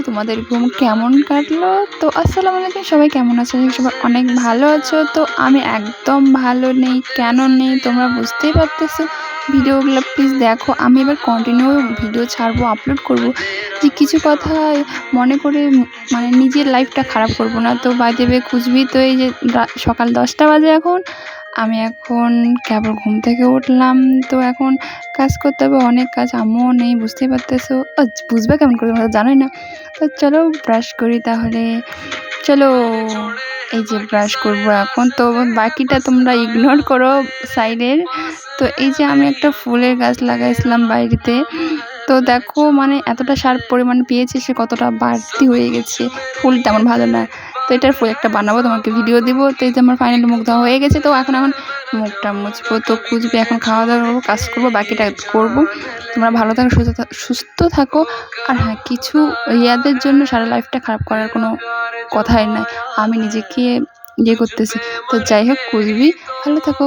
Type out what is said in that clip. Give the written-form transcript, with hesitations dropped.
তোমাদের ঘুম কেমন কাটলো। তো আসসালামু আলাইকুম, সবাই কেমন আছো? সবাই অনেক ভালো আছো। তো আমি একদম ভালো নেই। কেন নেই তোমরা বুঝতেই পারতেছো। ভিডিওগুলো প্লিজ দেখো। আমি এবার কন্টিনিউ ভিডিও ছাড়বো, আপলোড করব, যে কিছু কথা মনে করে মানে নিজের লাইফটা খারাপ করব না। তো বাই দ্য ওয়ে কুচবি, তো এই যে সকাল 10টা বাজে এখন। আমি এখন কেবল ঘুম থেকে উঠলাম। তো এখন কাজ করতে হবে, অনেক কাজ। আম্মুও নেই, বুঝতেই পারতেছো। বুঝবে কেমন করে, তোমরা তো জানোই না। তো চলো ব্রাশ করি তাহলে। চলো, এই যে ব্রাশ করব এখন। তো বাকিটা তোমরা ইগনোর করো সাইডের। তো এই যে আমি একটা ফুলের গাছ লাগাইছিলাম বাইরেতে। তো দেখো মানে এতটা সার পরিমাণ পেয়েছে, সে কতটা বাড়তি হয়ে গেছে। ফুল তেমন ভালো না। তো এটার ফুল একটা বানাবো, তোমাকে ভিডিও দিব। তো এই যে আমার ফাইনালি মুখ ধোয়া হয়ে গেছে। তো এখন মুখটা মুছবো, তো কুচবে, এখন খাওয়া দাওয়া করবো, কাজ করবো, বাকিটা করবো। তোমরা ভালো থাকো, সুস্থ থাকো। আর হ্যাঁ, কিছু ইয়াদের জন্য সারা লাইফটা খারাপ করার কোনো কথাই নাই। আমি নিজেকে করতেছি। তো যাই হোক, কুচবি, ভালো থাকো।